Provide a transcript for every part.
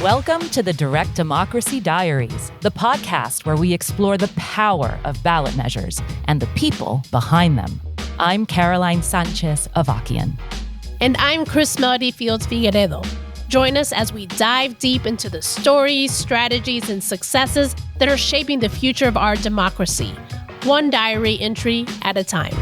Welcome to the Direct Democracy Diaries, the podcast where we explore the power of ballot measures and the people behind them. I'm Caroline Sanchez-Avakian. And I'm Chris Melody Fields-Figueredo. Join us as we dive deep into the stories, strategies, and successes that are shaping the future of our democracy, one diary entry at a time.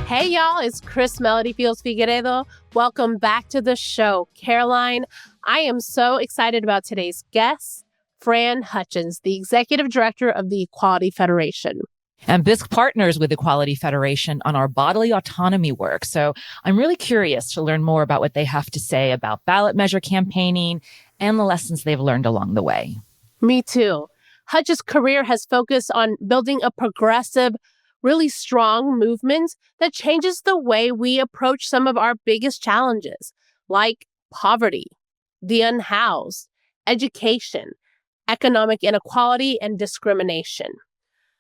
Hey, y'all, it's Chris Melody Fields-Figueredo. Welcome back to the show. Caroline, I am so excited about today's guest, Fran Hutchins, the Executive Director of the Equality Federation. And BISC partners with Equality Federation on our bodily autonomy work. So I'm really curious to learn more about what they have to say about ballot measure campaigning and the lessons they've learned along the way. Me too. Hutch's career has focused on building a progressive, really strong movement that changes the way we approach some of our biggest challenges, like poverty, the unhoused, education, economic inequality, and discrimination.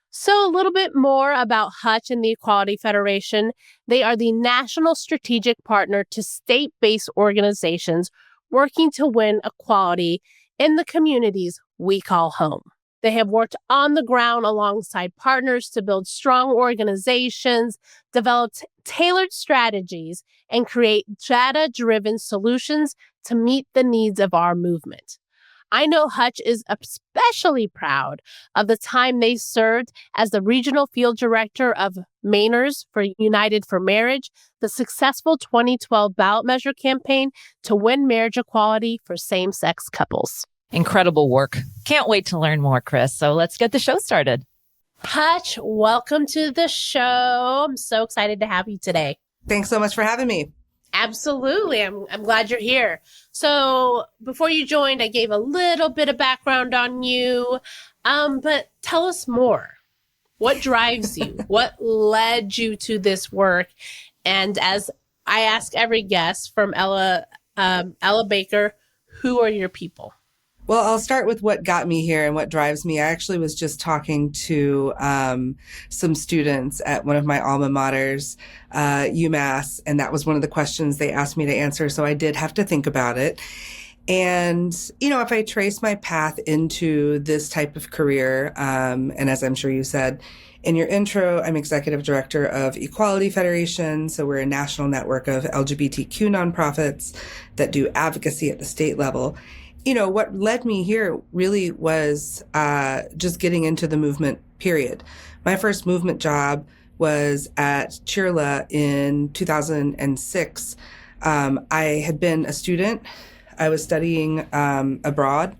So a little bit more about Hutch and the Equality Federation. They are the national strategic partner to state-based organizations working to win equality in the communities we call home. They have worked on the ground alongside partners to build strong organizations, develop tailored strategies, and create data-driven solutions to meet the needs of our movement. I know Hutch is especially proud of the time they served as the regional field director of Mainers for United for Marriage, the successful 2012 ballot measure campaign to win marriage equality for same-sex couples. Incredible work. Can't wait to learn more, Chris. So let's get the show started. Hutch, welcome to the show. I'm so excited to have you today. Thanks so much for having me. Absolutely. I'm glad you're here. So before you joined, I gave a little bit of background on you, but tell us more. What drives you? What led you to this work? And as I ask every guest from Ella Baker, who are your people? Well, I'll start with what got me here and what drives me. I actually was just talking to some students at one of my alma maters, UMass, and that was one of the questions they asked me to answer. So I did have to think about it. And, you know, if I trace my path into this type of career, and as I'm sure you said in your intro, I'm executive director of Equality Federation. So we're a national network of LGBTQ nonprofits that do advocacy at the state level. You know, what led me here really was just getting into the movement, period. My first movement job was at Chirla in 2006. I had been a student. I was studying abroad,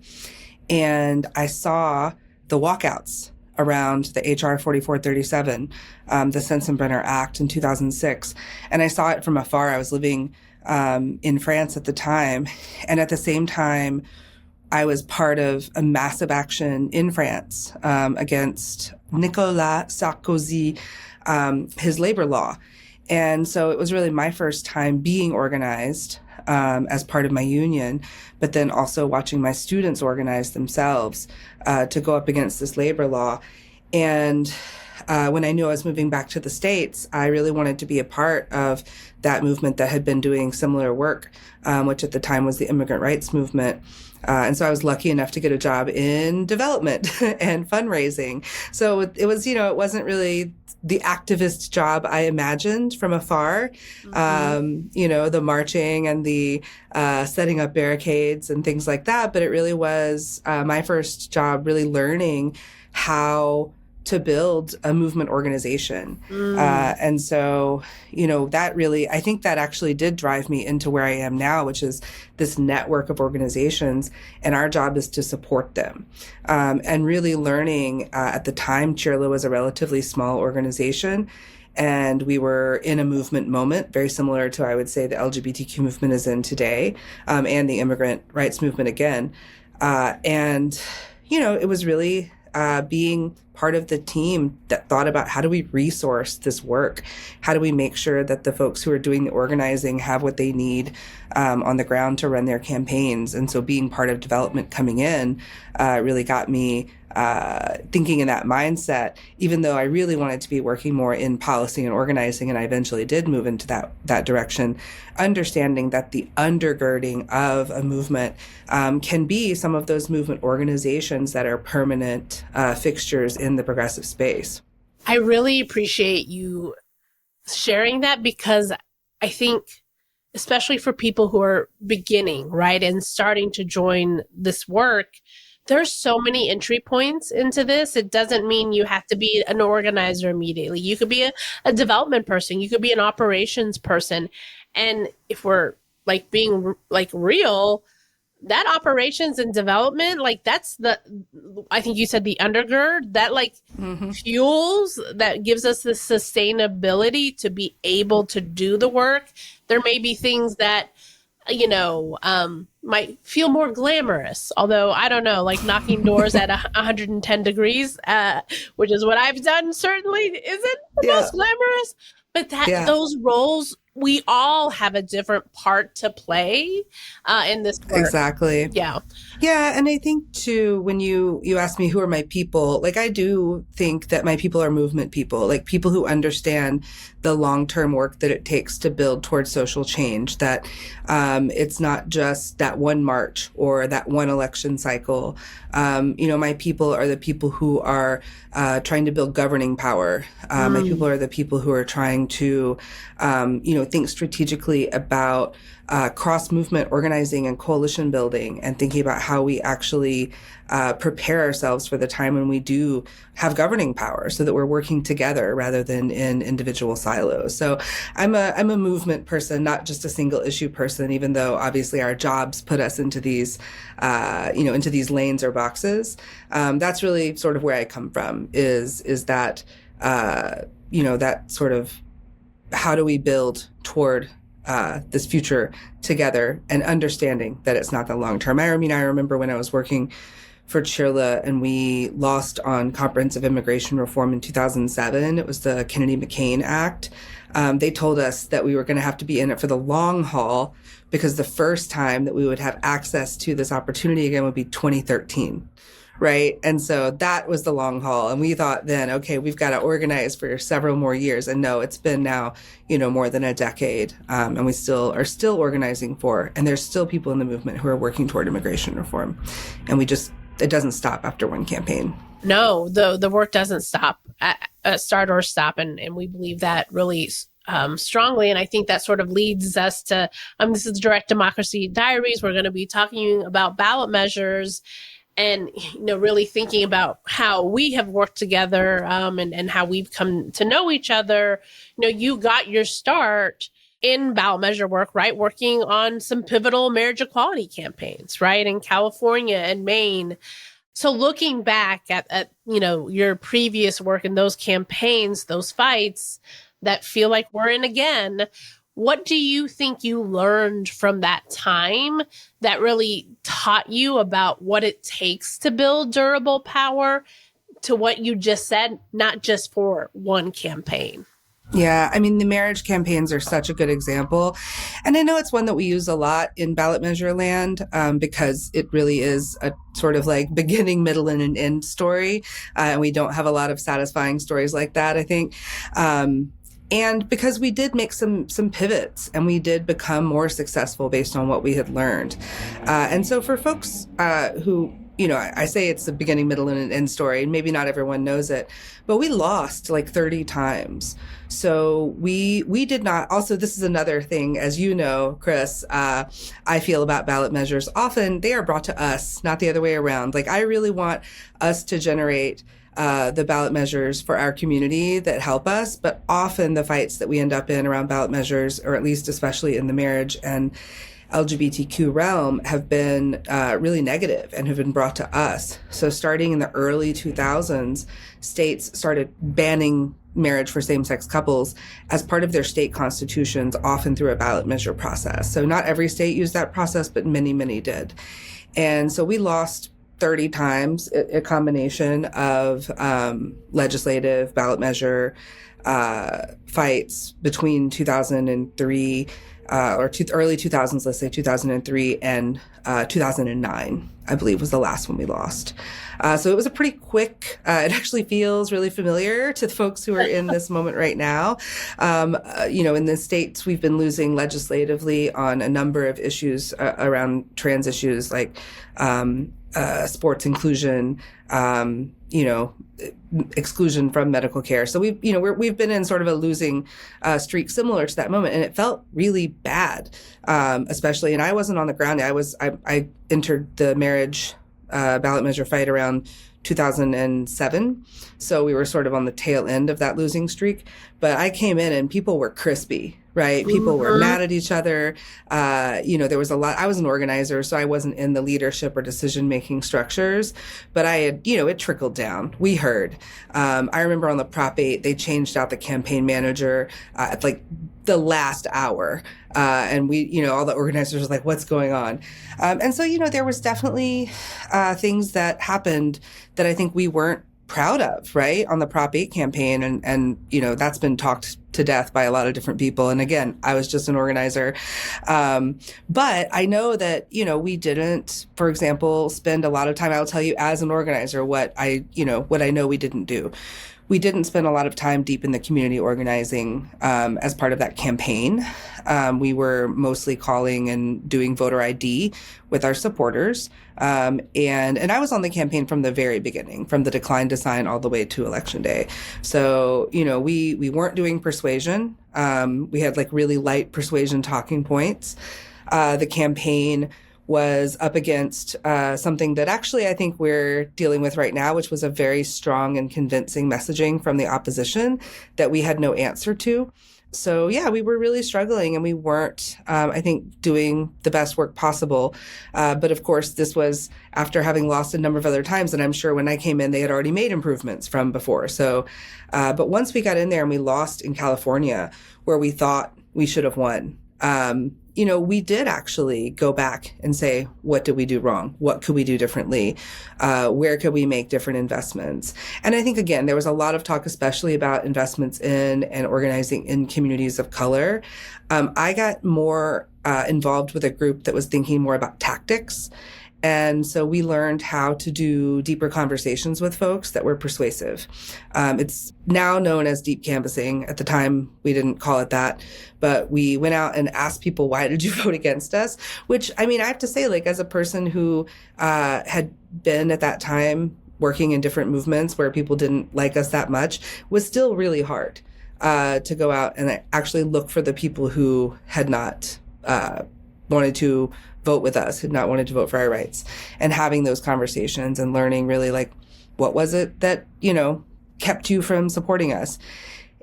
and I saw the walkouts around the HR 4437, the Sensenbrenner Act in 2006. And I saw it from afar. I was living in France at the time. And at the same time, I was part of a massive action in France against Nicolas Sarkozy, his labor law. And so it was really my first time being organized as part of my union, but then also watching my students organize themselves to go up against this labor law. And when I knew I was moving back to the States, I really wanted to be a part of that movement that had been doing similar work, which at the time was the immigrant rights movement. And so I was lucky enough to get a job in development and fundraising. So it was, you know, it wasn't really the activist job I imagined from afar, you know, the marching and the setting up barricades and things like that. But it really was my first job really learning how to build a movement organization. And so, you know, that really, I think that actually did drive me into where I am now, which is this network of organizations. And our job is to support them. And really learning, at the time, Chirla was a relatively small organization. And we were in a movement moment, very similar to, I would say, the LGBTQ movement is in today, and the immigrant rights movement again. And, you know, it was really being part of the team that thought about how do we resource this work? How do we make sure that the folks who are doing the organizing have what they need on the ground to run their campaigns? And so being part of development coming in really got me thinking in that mindset, even though I really wanted to be working more in policy and organizing, and I eventually did move into that direction, understanding that the undergirding of a movement can be some of those movement organizations that are permanent fixtures in the progressive space. I really appreciate you sharing that, because I think, especially for people who are beginning, right, and starting to join this work, there's so many entry points into this. It doesn't mean you have to be an organizer immediately. You could be a development person. You could be an operations person. And if we're like being like real, that operations and development, like that's I think you said the undergird, that like fuels, that gives us the sustainability to be able to do the work. There may be things that, might feel more glamorous, although I don't know, like knocking doors at 110 degrees, which is what I've done, certainly isn't the most glamorous, but those roles, we all have a different part to play in this work. Exactly. Yeah. Yeah. And I think too, when you ask me who are my people, like I do think that my people are movement people, like people who understand the long-term work that it takes to build towards social change, that it's not just that one march or that one election cycle. My people are the people who are trying to build governing power. My people are the people who are trying to, think strategically about cross-movement organizing and coalition building, and thinking about how we actually prepare ourselves for the time when we do have governing power, so that we're working together rather than in individual silos. So I'm a movement person, not just a single issue person, even though obviously our jobs put us into these, into these lanes or boxes. That's really sort of where I come from, is that, that sort of, how do we build toward this future together, and understanding that it's not the long term. I remember when I was working for Chirla and we lost on comprehensive immigration reform in 2007. It was the Kennedy-McCain Act. They told us that we were going to have to be in it for the long haul, because the first time that we would have access to this opportunity again would be 2013. Right. And so that was the long haul. And we thought then, okay, we've got to organize for several more years. And no, it's been now, more than a decade. And we are still organizing for, and there's still people in the movement who are working toward immigration reform. And it doesn't stop after one campaign. No, the work doesn't stop, start or stop. And we believe that really strongly. And I think that sort of leads us to, this is Direct Democracy Diaries. We're going to be talking about ballot measures, and, really thinking about how we have worked together and how we've come to know each other. You got your start in ballot measure work, right? Working on some pivotal marriage equality campaigns, right? In California and Maine. So looking back at your previous work in those campaigns, those fights that feel like we're in again, what do you think you learned from that time that really taught you about what it takes to build durable power, to what you just said, not just for one campaign? Yeah, the marriage campaigns are such a good example. And I know it's one that we use a lot in ballot measure land because it really is a sort of like beginning, middle, and an end story. And we don't have a lot of satisfying stories like that, I think. And because we did make some pivots, and we did become more successful based on what we had learned. And so for folks who, I say it's the beginning, middle, and an end story, and maybe not everyone knows it, but we lost like 30 times. So we did not, also this is another thing, as you know, Chris, I feel about ballot measures. Often they are brought to us, not the other way around. Like I really want us to generate the ballot measures for our community that help us, but often the fights that we end up in around ballot measures, or at least especially in the marriage and LGBTQ realm, have been really negative and have been brought to us. So starting in the early 2000s, states started banning marriage for same-sex couples as part of their state constitutions, often through a ballot measure process. So not every state used that process, but many, many did. And so we lost 30 times, a combination of legislative ballot measure fights between 2003 early 2000s, let's say 2003 and 2009, I believe was the last one we lost. So it was a pretty quick, it actually feels really familiar to the folks who are in this moment right now. In the States, we've been losing legislatively on a number of issues around trans issues like sports inclusion, exclusion from medical care. So we've been in sort of a losing streak similar to that moment, and it felt really bad, especially. And I wasn't on the ground. I entered the marriage ballot measure fight around 2007, so we were sort of on the tail end of that losing streak. But I came in and people were crispy. Right. People were mad at each other. There was a lot. I was an organizer, so I wasn't in the leadership or decision-making structures, but I had, it trickled down. We heard. I remember on the Prop 8, they changed out the campaign manager at like the last hour. And we, all the organizers were like, what's going on? And so, there was definitely things that happened that I think we weren't proud of, right, on the Prop 8 campaign. And that's been talked to death by a lot of different people. And again, I was just an organizer. But I know that, we didn't, for example, spend a lot of time. I'll tell you as an organizer what I know we didn't do. We didn't spend a lot of time deep in the community organizing as part of that campaign. We were mostly calling and doing voter ID with our supporters. And I was on the campaign from the very beginning, from the decline to sign all the way to Election Day. So, we weren't doing persuasion. We had like really light persuasion talking points. The campaign was up against something that actually I think we're dealing with right now, which was a very strong and convincing messaging from the opposition that we had no answer to. So, yeah, we were really struggling and we weren't, I think, doing the best work possible. But of course, this was after having lost a number of other times. And I'm sure when I came in, they had already made improvements from before. So, but once we got in there and we lost in California, where we thought we should have won, we did actually go back and say, what did we do wrong? What could we do differently? Where could we make different investments? And I think, again, there was a lot of talk, especially about investments in and organizing in communities of color. I got more involved with a group that was thinking more about tactics. And so we learned how to do deeper conversations with folks that were persuasive. It's now known as deep canvassing. At the time, we didn't call it that. But we went out and asked people, why did you vote against us? Which, I have to say, like, as a person who had been at that time working in different movements where people didn't like us that much, was still really hard to go out and actually look for the people who had not wanted to vote with us, had not wanted to vote for our rights, and having those conversations and learning really like, what was it that, kept you from supporting us?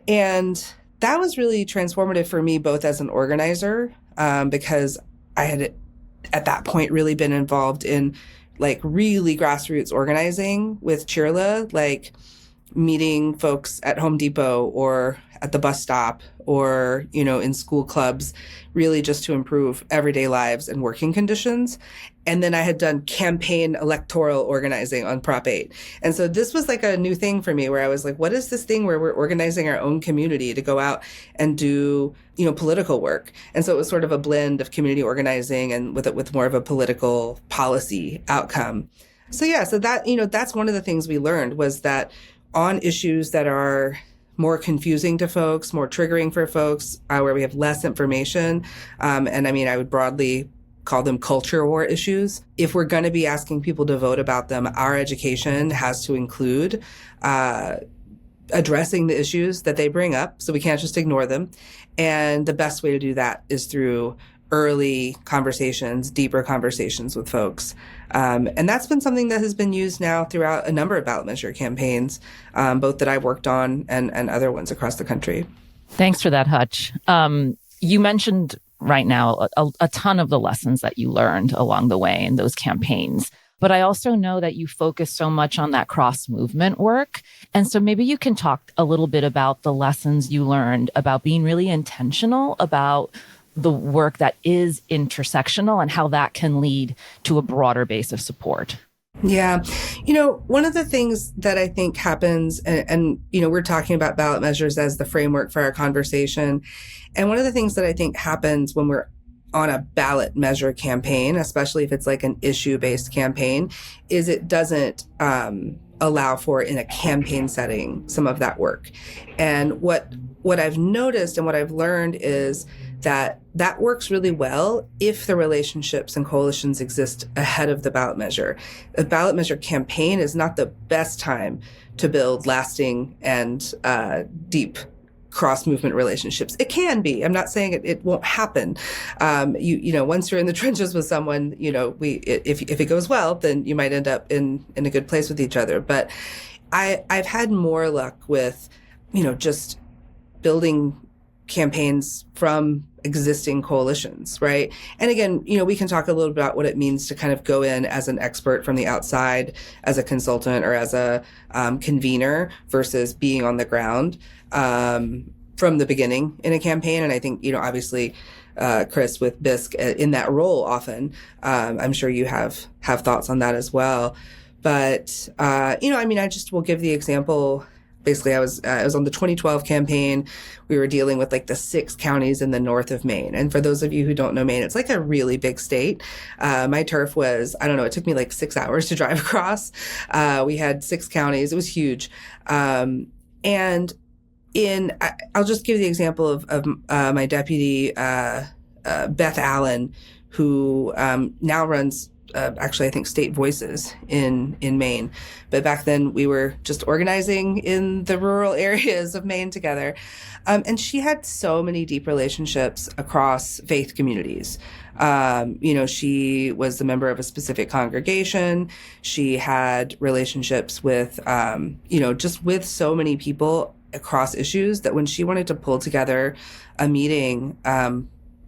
And that was really transformative for me, both as an organizer, because I had at that point really been involved in like really grassroots organizing with Cheerla, like meeting folks at Home Depot or at the bus stop or, in school clubs, really just to improve everyday lives and working conditions. And then I had done campaign electoral organizing on Prop 8. And so this was like a new thing for me where I was like, what is this thing where we're organizing our own community to go out and do, political work? And so it was sort of a blend of community organizing and with more of a political policy outcome. So yeah, so that, that's one of the things we learned was that on issues that are more confusing to folks, more triggering for folks, where we have less information. And I would broadly call them culture war issues. If we're going to be asking people to vote about them, our education has to include addressing the issues that they bring up. So we can't just ignore them. And the best way to do that is through early conversations, deeper conversations with folks. And that's been something that has been used now throughout a number of ballot measure campaigns, both that I've worked on and other ones across the country. Thanks for that, Hutch. You mentioned right now a ton of the lessons that you learned along the way in those campaigns. But I also know that you focus so much on that cross-movement work. And so maybe you can talk a little bit about the lessons you learned about being really intentional about the work that is intersectional and how that can lead to a broader base of support. Yeah. One of the things that I think happens, and we're talking about ballot measures as the framework for our conversation. And one of the things that I think happens when we're on a ballot measure campaign, especially if it's like an issue-based campaign, is it doesn't allow for, in a campaign setting, some of that work. And what I've noticed and what I've learned is that works really well if the relationships and coalitions exist ahead of the ballot measure. A ballot measure campaign is not the best time to build lasting and deep cross-movement relationships. It can be. I'm not saying it won't happen. Once you're in the trenches with someone, if it goes well, then you might end up in a good place with each other. But I've had more luck with, just building campaigns from existing coalitions, right? And again, we can talk a little bit about what it means to kind of go in as an expert from the outside, as a consultant or as a convener versus being on the ground from the beginning in a campaign. And I think, obviously, Chris, with BISC in that role often, I'm sure you have thoughts on that as well. But, I just will give the example. Basically, I was on the 2012 campaign. We were dealing with like the 6 counties in the north of Maine. And for those of you who don't know Maine, it's like a really big state. My turf was, I don't know, it took me like 6 hours to drive across. We had 6 counties. It was huge. And I'll just give the example of my deputy, Beth Allen, who now runs actually, I think, State Voices in Maine. But back then we were just organizing in the rural areas of Maine together. And she had so many deep relationships across faith communities. She was a member of a specific congregation. She had relationships with, just with so many people across issues that when she wanted to pull together a meeting,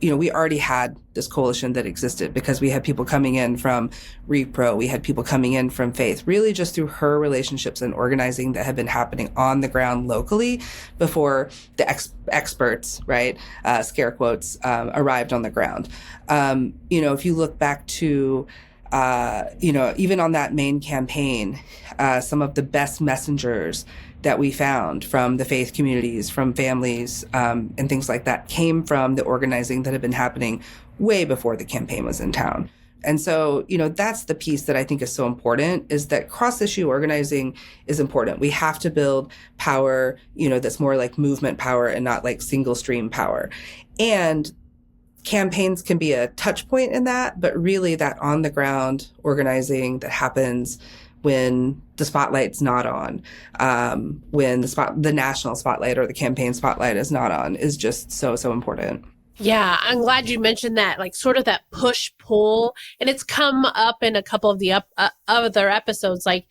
we already had this coalition that existed because we had people coming in from Repro. We had people coming in from faith, really just through her relationships and organizing that had been happening on the ground locally before the experts, right, scare quotes, arrived on the ground. If you look back to, even on that Maine campaign, some of the best messengers that we found from the faith communities, from families, and things like that came from the organizing that had been happening way before the campaign was in town. And so, that's the piece that I think is so important, is that cross-issue organizing is important. We have to build power, that's more like movement power and not like single stream power. And campaigns can be a touch point in that, but really that on the ground organizing that happens when the spotlight's not on, when the national spotlight or the campaign spotlight is not on, is just so, so important. Yeah, I'm glad you mentioned that, like sort of that push-pull. And it's come up in a couple of the other episodes. Like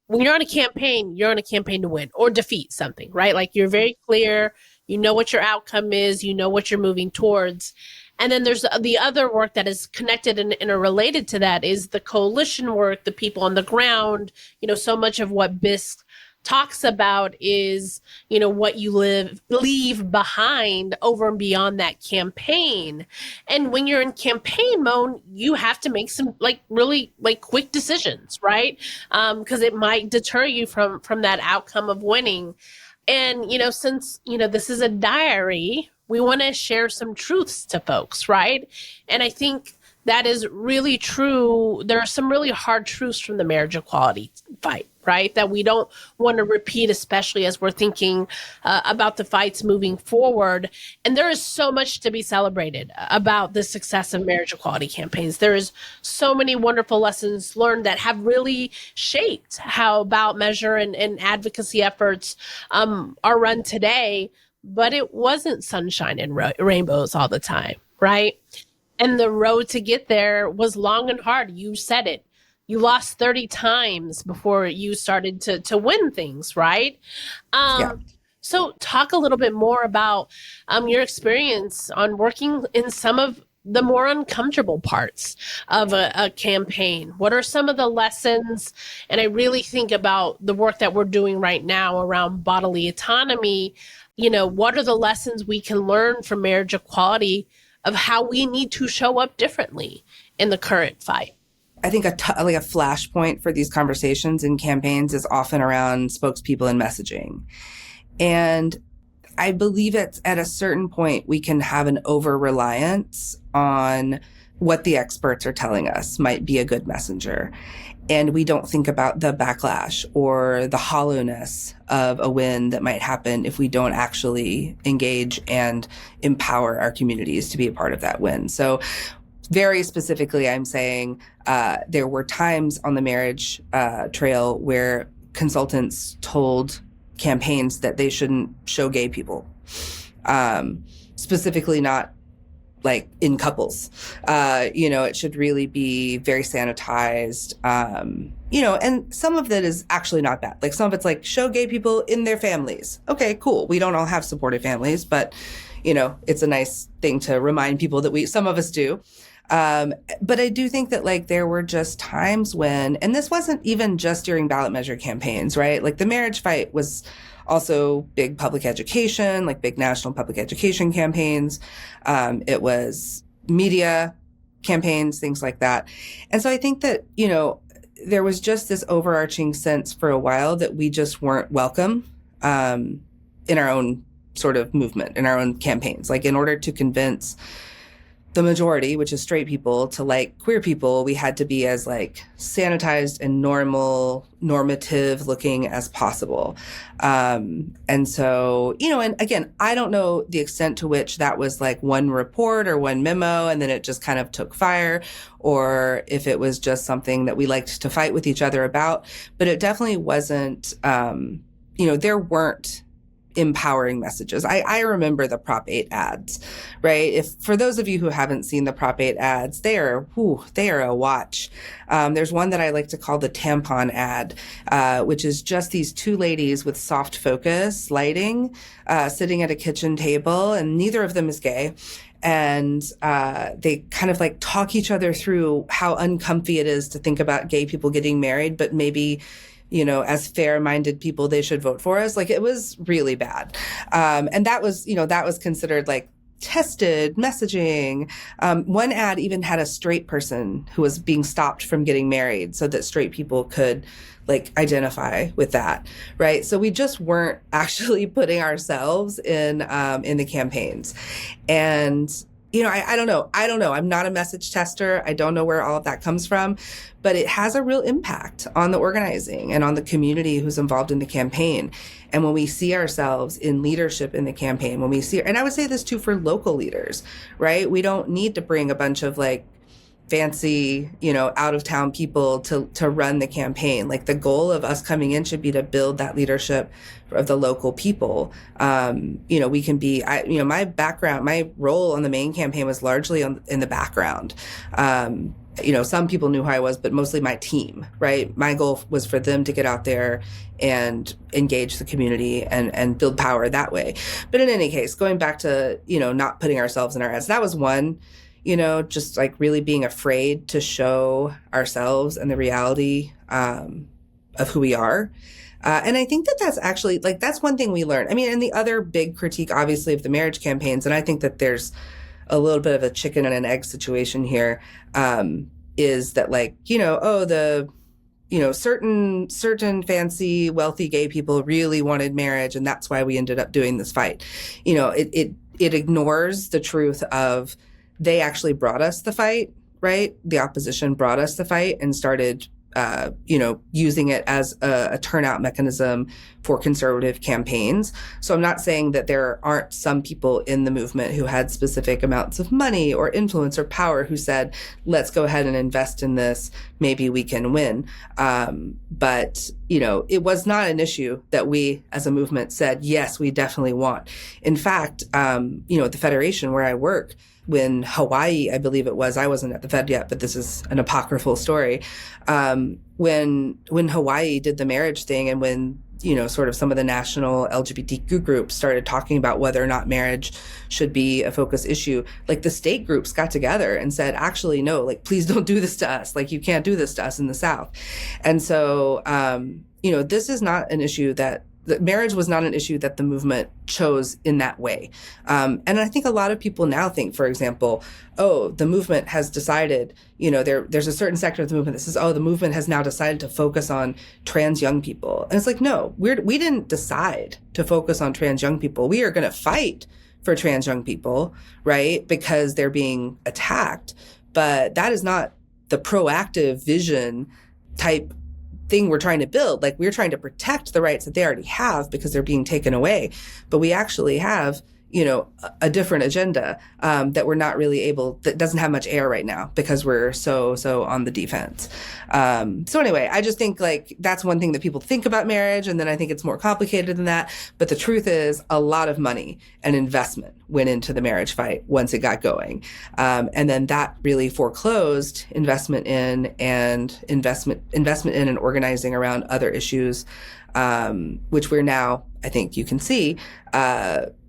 when you're on a campaign, you're on a campaign to win or defeat something, right? Like you're very clear, you know what your outcome is, you know what you're moving towards. And then there's the other work that is connected and interrelated to that is the coalition work, the people on the ground. So much of what BISC talks about is, what you leave behind over and beyond that campaign. And when you're in campaign mode, you have to make some really quick decisions, right? Because it might deter you from that outcome of winning. And, since, this is a diary, we want to share some truths to folks, right? And I think that is really true. There are some really hard truths from the marriage equality fight, right? That we don't want to repeat, especially as we're thinking about the fights moving forward. And there is so much to be celebrated about the success of marriage equality campaigns. There is so many wonderful lessons learned that have really shaped how ballot measure and advocacy efforts are run today. But it wasn't sunshine and rainbows all the time, right? And the road to get there was long and hard. You said it. You lost 30 times before you started to win things, right? Yeah. So talk a little bit more about your experience on working in some of the more uncomfortable parts of a campaign. What are some of the lessons? And I really think about the work that we're doing right now around bodily autonomy. What are the lessons we can learn from marriage equality of how we need to show up differently in the current fight? I think like a flashpoint for these conversations in campaigns is often around spokespeople and messaging. And I believe it's at a certain point we can have an over-reliance on what the experts are telling us might be a good messenger. And we don't think about the backlash or the hollowness of a win that might happen if we don't actually engage and empower our communities to be a part of that win. So very specifically, I'm saying there were times on the marriage trail where consultants told campaigns that they shouldn't show gay people, specifically not like in couples. It should really be very sanitized, and some of that is actually not bad. Like some of it's like show gay people in their families. Okay, cool. We don't all have supportive families, but, it's a nice thing to remind people that some of us do. But I do think that like there were just times when, and this wasn't even just during ballot measure campaigns, right? Like the marriage fight was also big public education, like big national public education campaigns. It was media campaigns, things like that. And so I think that, there was just this overarching sense for a while that we just weren't welcome, in our own sort of movement, in our own campaigns. Like in order to convince the majority, which is straight people, to like queer people, we had to be as like sanitized and normative looking as possible. And so, and again, I don't know the extent to which that was like one report or one memo and then it just kind of took fire, or if it was just something that we liked to fight with each other about. But it definitely wasn't, there weren't empowering messages. I remember the Prop 8 ads, right? If for those of you who haven't seen the Prop 8 ads, they are a watch. There's one that I like to call the tampon ad, which is just these two ladies with soft focus lighting, sitting at a kitchen table, and neither of them is gay. And they kind of like talk each other through how uncomfy it is to think about gay people getting married, but maybe as fair-minded people, they should vote for us. Like it was really bad. And that was considered like tested messaging. One ad even had a straight person who was being stopped from getting married so that straight people could like identify with that. Right. So we just weren't actually putting ourselves in the campaigns. And I don't know. I'm not a message tester. I don't know where all of that comes from, but it has a real impact on the organizing and on the community who's involved in the campaign. And when we see ourselves in leadership in the campaign, and I would say this too for local leaders, right? We don't need to bring a bunch of like fancy, out of town people to run the campaign. Like the goal of us coming in should be to build that leadership of the local people. We can be, my background, my role on the Maine campaign was largely in the background. Some people knew who I was, but mostly my team, right? My goal was for them to get out there and engage the community and build power that way. But in any case, going back to, not putting ourselves in our ads, that was one. Just like really being afraid to show ourselves and the reality of who we are. And I think that that's actually, like, that's one thing we learned. I mean, and the other big critique, obviously, of the marriage campaigns, and I think that there's a little bit of a chicken and an egg situation here, is that, like, certain fancy, wealthy gay people really wanted marriage, and that's why we ended up doing this fight. It ignores the truth of, they actually brought us the fight, right? The opposition brought us the fight and started, using it as a turnout mechanism for conservative campaigns. So I'm not saying that there aren't some people in the movement who had specific amounts of money or influence or power who said, let's go ahead and invest in this. Maybe we can win. But it was not an issue that we as a movement said, yes, we definitely want. In fact, at the Federation where I work, when Hawaii, I believe it was, I wasn't at the Fed yet, but this is an apocryphal story. When Hawaii did the marriage thing, and when, sort of some of the national LGBTQ groups started talking about whether or not marriage should be a focus issue, like the state groups got together and said, actually, no, like, please don't do this to us. Like, you can't do this to us in the South. And so, this is not an issue that marriage was not an issue that the movement chose in that way. And I think a lot of people now think, for example, oh, the movement has decided, there's a certain sector of the movement that says, oh, the movement has now decided to focus on trans young people. And it's like, no, we didn't decide to focus on trans young people. We are going to fight for trans young people, right? Because they're being attacked. But that is not the proactive vision type thing we're trying to build. Like, we're trying to protect the rights that they already have because they're being taken away. But we actually have, a different agenda that we're not really that doesn't have much air right now because we're so on the defense. So anyway, I just think like that's one thing that people think about marriage. And then I think it's more complicated than that. But the truth is a lot of money and investment went into the marriage fight once it got going. And then that really foreclosed investment in and organizing around other issues, which we're now, I think you can see,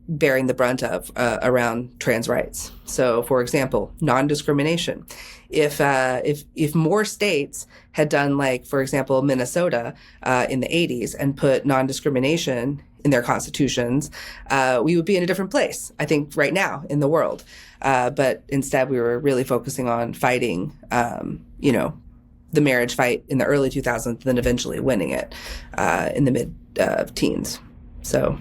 bearing the brunt of around trans rights. So, for example, non-discrimination. If more states had done, like, for example, Minnesota in the 80s and put non-discrimination in their constitutions, we would be in a different place, I think, right now in the world. But instead, we were really focusing on fighting, the marriage fight in the early 2000s, and then eventually winning it in the mid-teens. So.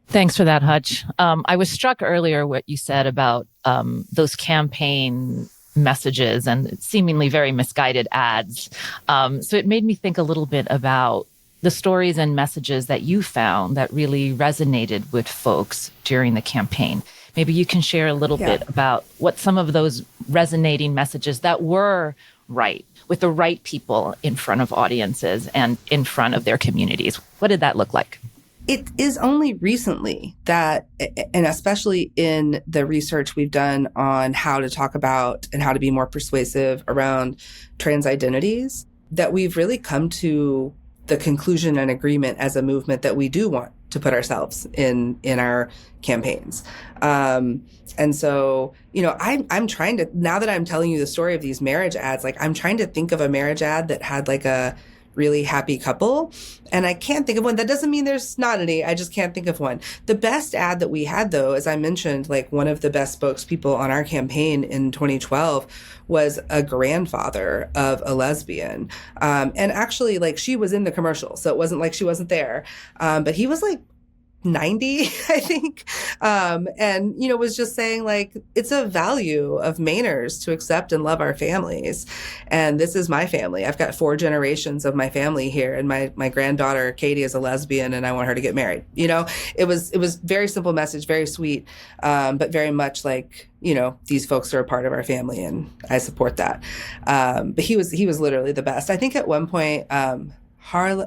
Thanks for that, Hutch. I was struck earlier what you said about those campaign messages and seemingly very misguided ads. So it made me think a little bit about the stories and messages that you found that really resonated with folks during the campaign. Maybe you can share a little bit about what some of those resonating messages that were right, with the right people in front of audiences and in front of their communities. What did that look like? It is only recently that, and especially in the research we've done on how to talk about and how to be more persuasive around trans identities, that we've really come to the conclusion and agreement as a movement that we do want to put ourselves in our campaigns. And so, I'm trying to, now that I'm telling you the story of these marriage ads, like, I'm trying to think of a marriage ad that had like a really happy couple. And I can't think of one. That doesn't mean there's not any. I just can't think of one. The best ad that we had, though, as I mentioned, like, one of the best spokespeople on our campaign in 2012 was a grandfather of a lesbian. And actually, like, she was in the commercial, so it wasn't like she wasn't there. But he was like 90, I think. And, was just saying, like, it's a value of Mainers to accept and love our families. And this is my family. I've got 4 generations of my family here. And my granddaughter, Katie, is a lesbian, and I want her to get married. It was very simple message, very sweet, but very much like, these folks are a part of our family, and I support that. But he was literally the best. I think at one point,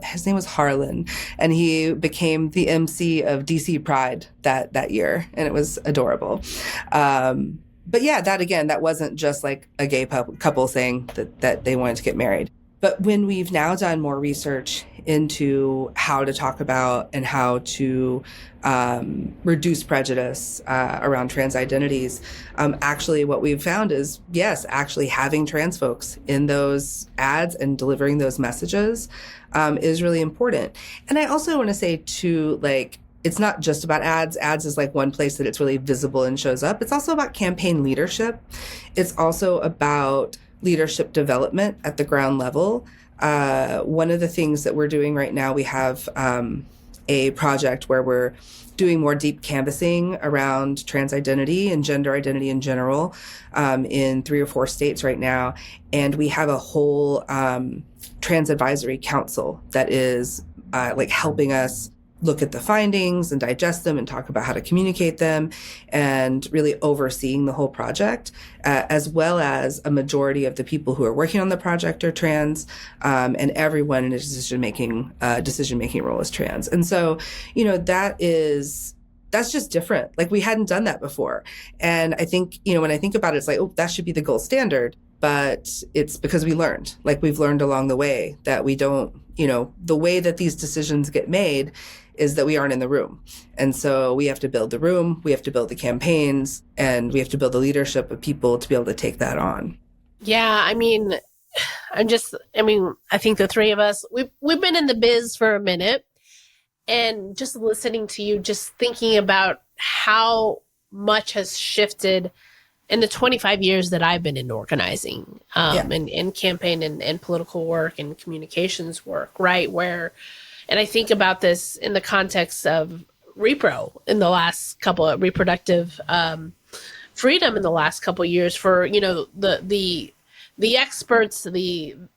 his name was Harlan, and he became the MC of DC Pride that year, and it was adorable. But yeah, that wasn't just like a gay couple saying that they wanted to get married. But when we've now done more research into how to talk about and how to reduce prejudice around trans identities, actually what we've found is, yes, actually having trans folks in those ads and delivering those messages is really important. And I also want to say too, like, it's not just about ads. Ads is like one place that it's really visible and shows up. It's also about campaign leadership. It's also about leadership development at the ground level. One of the things that we're doing right now, we have a project where we're doing more deep canvassing around trans identity and gender identity in general in 3 or 4 states right now. And we have a whole trans advisory council that is like helping us look at the findings and digest them and talk about how to communicate them, and really overseeing the whole project, as well as a majority of the people who are working on the project are trans, and everyone in a decision-making role is trans. And so, that's just different. Like, we hadn't done that before. And I think, when I think about it, it's like, oh, that should be the gold standard. But it's because we've learned along the way that we don't, the way that these decisions get made is that we aren't in the room. And so we have to build the room, we have to build the campaigns, and we have to build the leadership of people to be able to take that on. Yeah, I think the 3 of us, we've been in the biz for a minute. And just listening to you, just thinking about how much has shifted in the 25 years that I've been in organizing, and campaign and political work and communications work, right? And I think about this in the context of in the last couple of reproductive freedom in the last couple of years for, the experts,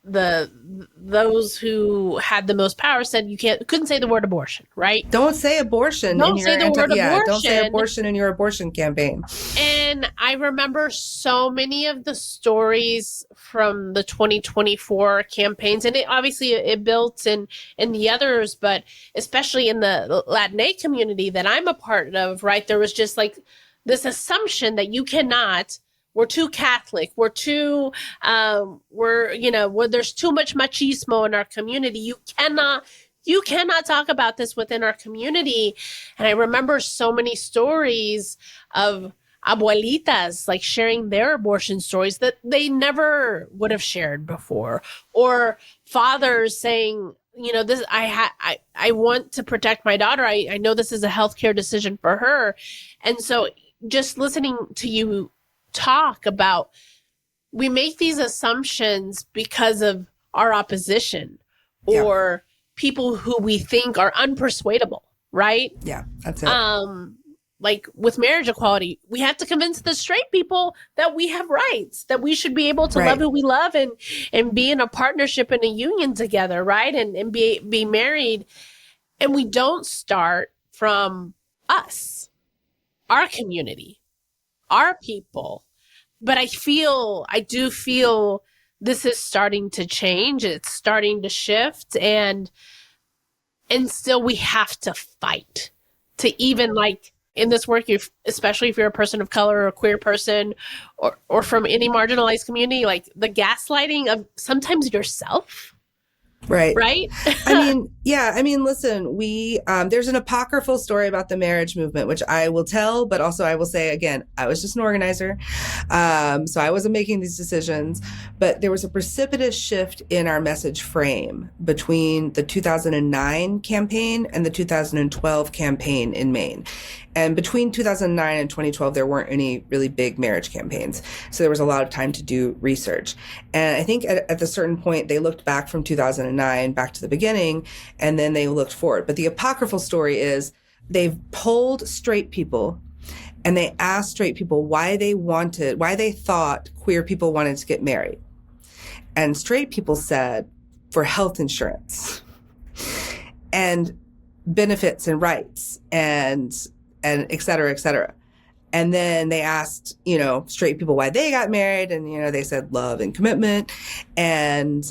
those who had the most power said couldn't say the word abortion, right? Don't say abortion. Don't say the word abortion. Don't say abortion in your abortion campaign. And I remember so many of the stories from the 2024 campaigns, and it built in the others, but especially in the Latinx community that I'm a part of, right? There was just like this assumption that you cannot. We're too Catholic. We're too, there's too much machismo in our community. You cannot talk about this within our community. And I remember so many stories of abuelitas like sharing their abortion stories that they never would have shared before, or fathers saying, this, I want to protect my daughter. I know this is a healthcare decision for her. And so just listening to you talk about, we make these assumptions because of our opposition or people who we think are unpersuadable, right? Yeah, that's it. Like with marriage equality, we have to convince the straight people that we have rights, that we should be able to love who we love and be in a partnership and a union together, right? And be married. And we don't start from us, our community, our people. But I do feel this is starting to change. It's starting to shift. And still we have to fight to even in this work, especially if you're a person of color or a queer person or from any marginalized community, like the gaslighting of sometimes yourself. Right. Right. Listen, there's an apocryphal story about the marriage movement, which I will tell, but also I will say again, I was just an organizer. So I wasn't making these decisions, but there was a precipitous shift in our message frame between the 2009 campaign and the 2012 campaign in Maine. And between 2009 and 2012, there weren't any really big marriage campaigns. So there was a lot of time to do research. And I think at a certain point, they looked back from 2009 back to the beginning, and then they looked forward. But the apocryphal story is they've polled straight people and they asked straight people why they thought queer people wanted to get married. And straight people said for health insurance and benefits and rights and et cetera, et cetera. And then they asked, straight people why they got married. And, they said love and commitment. And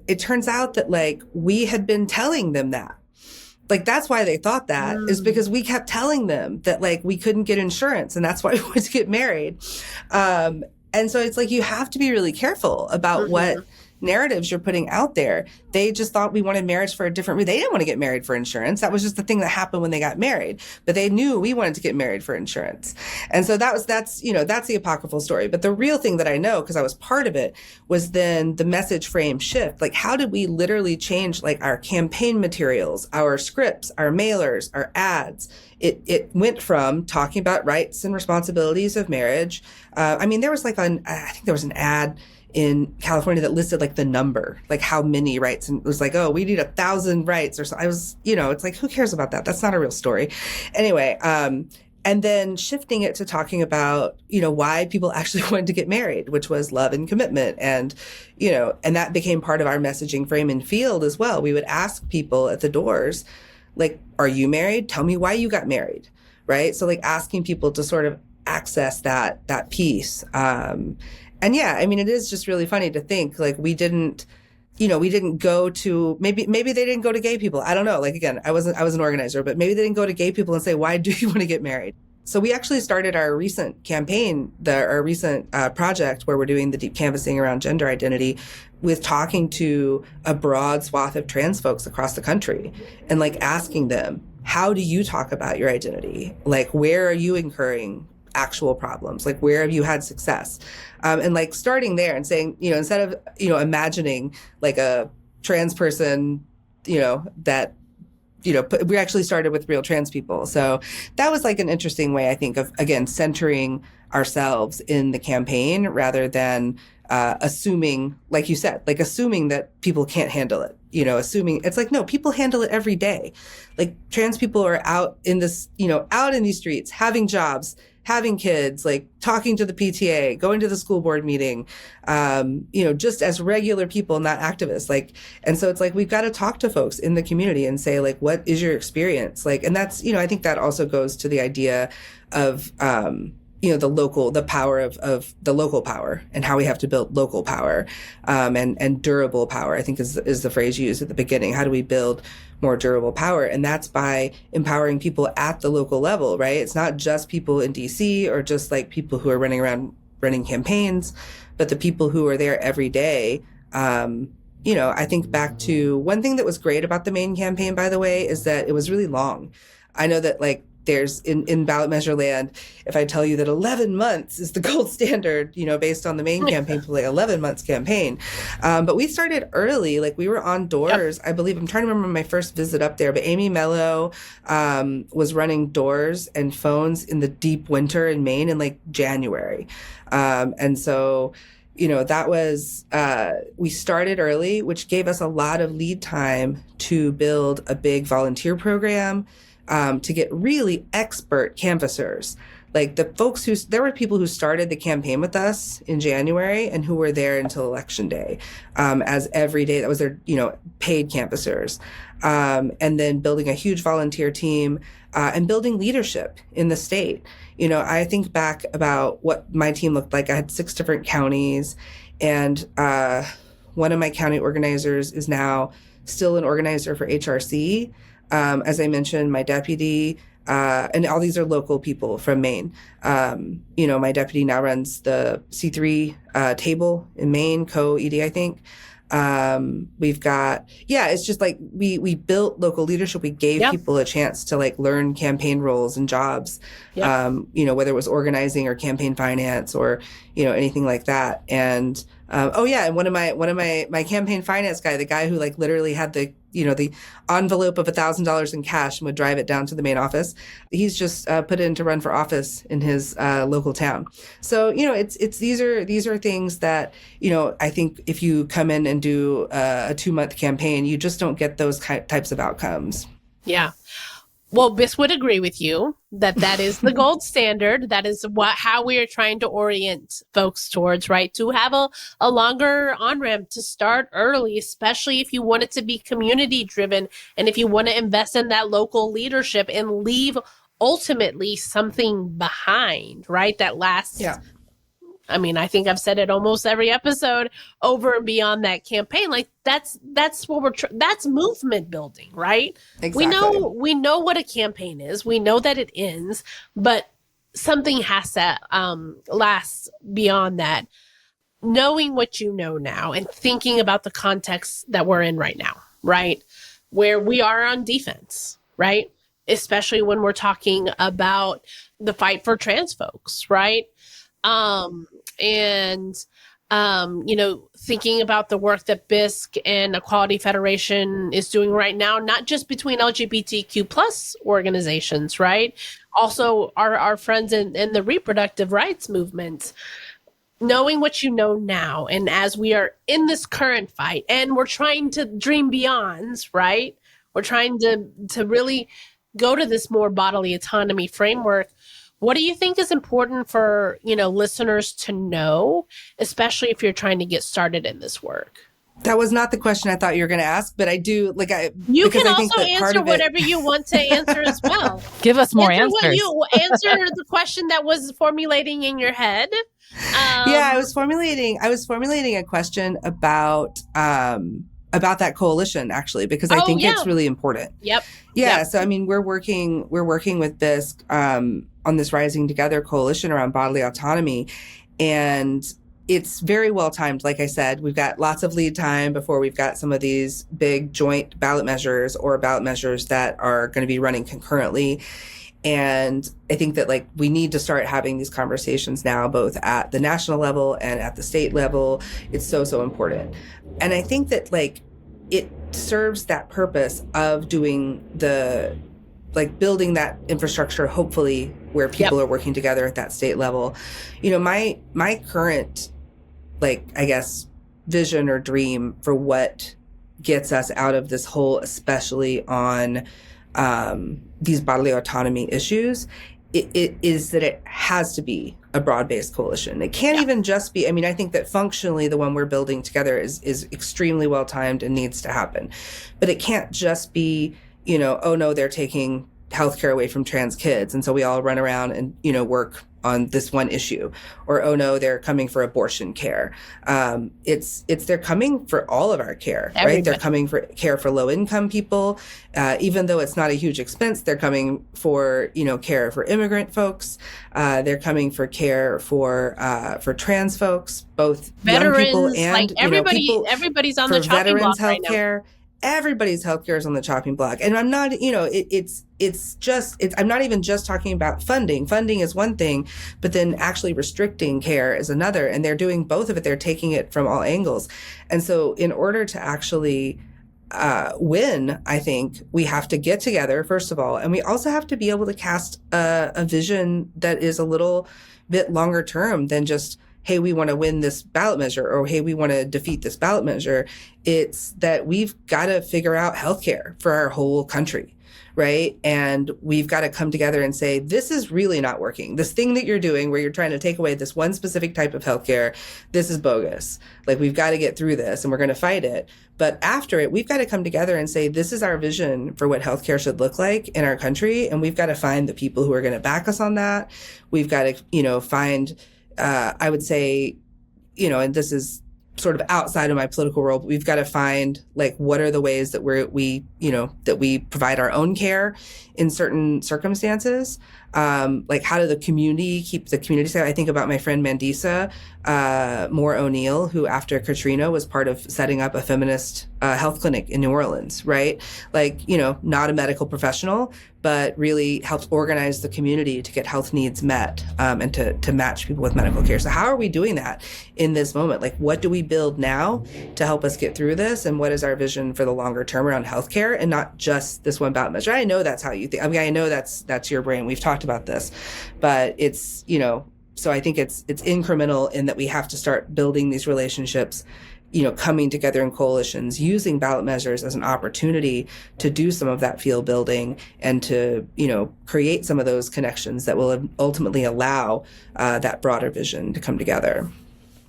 it turns out that we had been telling them that. That's why they thought that is because we kept telling them that we couldn't get insurance. And that's why we wanted to get married. And so it's you have to be really careful about what narratives you're putting out there. They just thought we wanted marriage for a different reason. They didn't want to get married for insurance. That was just the thing that happened when they got married. But they knew we wanted to get married for insurance. And so that's the apocryphal story. But the real thing that I know, because I was part of it, was then the message frame shift. How did we literally change our campaign materials, our scripts, our mailers, our ads? It went from talking about rights and responsibilities of marriage. There was I think there was an ad in California that listed the number, how many rights. And it was oh, we need 1,000 rights or so. I was, it's who cares about that? That's not a real story. Anyway, and then shifting it to talking about, why people actually wanted to get married, which was love and commitment. And, and that became part of our messaging frame and field as well. We would ask people at the doors, are you married? Tell me why you got married. Right. So asking people to sort of access that piece. And yeah, it is just really funny to think we didn't go to, maybe they didn't go to gay people. I don't know. Again, I was an organizer, but maybe they didn't go to gay people and say, why do you want to get married? So we actually started our recent campaign, our recent project where we're doing the deep canvassing around gender identity with talking to a broad swath of trans folks across the country and asking them, how do you talk about your identity? Where are you incurring actual problems? Where have you had success? And starting there and saying, instead of, imagining a trans person, that we actually started with real trans people. So that was like an interesting way, I think, of, again, centering ourselves in the campaign rather than assuming, like you said, like assuming that people can't handle it, assuming it's like, no, people handle it every day. Like trans people are out in this, out in these streets, having jobs, having kids, like talking to the PTA, going to the school board meeting, just as regular people, not activists. Like, and so it's like, we've got to talk to folks in the community and say, like, what is your experience? Like, and that's, I think that also goes to the idea of, the power of the local power and how we have to build local power, and durable power, I think is the phrase you used at the beginning. How do we build more durable power? And that's by empowering people at the local level, right? It's not just people in DC or just like people who are running around running campaigns, but the people who are there every day. I think back to one thing that was great about the Maine campaign, by the way, is that it was really long. I know that like there's in ballot measure land, if I tell you that 11 months is the gold standard, based on the Maine campaign, for like 11 months campaign. But we started early, like we were on doors. Yep. I believe, I'm trying to remember my first visit up there, but Amy Mello was running doors and phones in the deep winter in Maine in like January. And so, that was, we started early, which gave us a lot of lead time to build a big volunteer program, to get really expert canvassers. Like the folks there were people who started the campaign with us in January and who were there until election day, as every day, that was their, paid canvassers. And then building a huge volunteer team, and building leadership in the state. I think back about what my team looked like. I had 6 different counties, and, one of my county organizers is now still an organizer for HRC. As I mentioned, my deputy, and all these are local people from Maine. My deputy now runs the C3 table in Maine, co-ED, I think. We've got, it's just like we built local leadership. We gave people a chance to like learn campaign roles and jobs, whether it was organizing or campaign finance or, anything like that. And, and one of my campaign finance guy, the guy who like literally had the envelope of $1,000 in cash and would drive it down to the main office. He's just put in to run for office in his local town. So, these are things that, I think if you come in and do a 2-month campaign, you just don't get those types of outcomes. Yeah. Well, BISC would agree with you that is the gold standard. That is how we are trying to orient folks towards, right? To have a longer on-ramp, to start early, especially if you want it to be community driven and if you want to invest in that local leadership and leave ultimately something behind, right? That lasts. Yeah. I mean, I think I've said it almost every episode, over and beyond that campaign. Like that's what that's movement building, right? Exactly. We know what a campaign is. We know that it ends, but something has to last beyond that. Knowing what you know now and thinking about the context that we're in right now, right? Where we are on defense, right? Especially when we're talking about the fight for trans folks, right? Thinking about the work that BISC and Equality Federation is doing right now, not just between LGBTQ plus organizations, right? Also our friends in the reproductive rights movement. Knowing what you know now, and as we are in this current fight, and we're trying to dream beyond, right? We're trying to really go to this more bodily autonomy framework. What do you think is important for, listeners to know, especially if you're trying to get started in this work? That was not the question I thought you were going to ask, but I do You can also answer whatever you want to answer as well. Give us more answers. Answer the question that was formulating in your head. I was formulating a question about that coalition, actually, because I think it's really important. Yep. Yeah. Yep. So, I mean, we're working with BISC on this Rising Together coalition around bodily autonomy. And it's very well timed. Like I said, we've got lots of lead time before we've got some of these big joint ballot measures or ballot measures that are going to be running concurrently. And I think that we need to start having these conversations now, both at the national level and at the state level. It's so important. And I think that it serves that purpose of doing building that infrastructure, hopefully where people are working together at that state level. My current, I guess, vision or dream for what gets us out of this hole, especially on these bodily autonomy issues, it is that it has to be a broad-based coalition. It can't even just be, I think that functionally the one we're building together is extremely well-timed and needs to happen. But it can't just be, oh no, they're taking healthcare away from trans kids, and so we all run around and, work on this one issue. Or, oh no, they're coming for abortion care. They're coming for all of our care, right? They're coming for care for low-income people. Even though it's not a huge expense, they're coming for, care for immigrant folks. They're coming for care for trans folks, both veterans, young people and everybody's on the chopping block right now. Everybody's healthcare is on the chopping block. And I'm not, I'm not even just talking about funding. Funding is one thing, but then actually restricting care is another. And they're doing both of it. They're taking it from all angles. And so in order to actually win, I think we have to get together, first of all, and we also have to be able to cast a vision that is a little bit longer term than just, hey, we want to win this ballot measure, or hey, we want to defeat this ballot measure. It's that we've got to figure out healthcare for our whole country, right? And we've got to come together and say, this is really not working. This thing that you're doing where you're trying to take away this one specific type of healthcare, this is bogus. We've got to get through this and we're going to fight it. But after it, we've got to come together and say, this is our vision for what healthcare should look like in our country. And we've got to find the people who are going to back us on that. We've got to, find I would say, and this is sort of outside of my political role, but we've got to find what are the ways that we provide our own care in certain circumstances. How do the community keep the community safe? I think about my friend Mandisa Moore O'Neill, who after Katrina was part of setting up a feminist health clinic in New Orleans, right? Not a medical professional, but really helped organize the community to get health needs met and to match people with medical care. So how are we doing that in this moment? What do we build now to help us get through this? And what is our vision for the longer term around healthcare, and not just this one ballot measure? I know that's how you think. I know that's your brain. We've talked about this, but it's, so I think it's incremental in that we have to start building these relationships, coming together in coalitions, using ballot measures as an opportunity to do some of that field building and to, create some of those connections that will ultimately allow that broader vision to come together.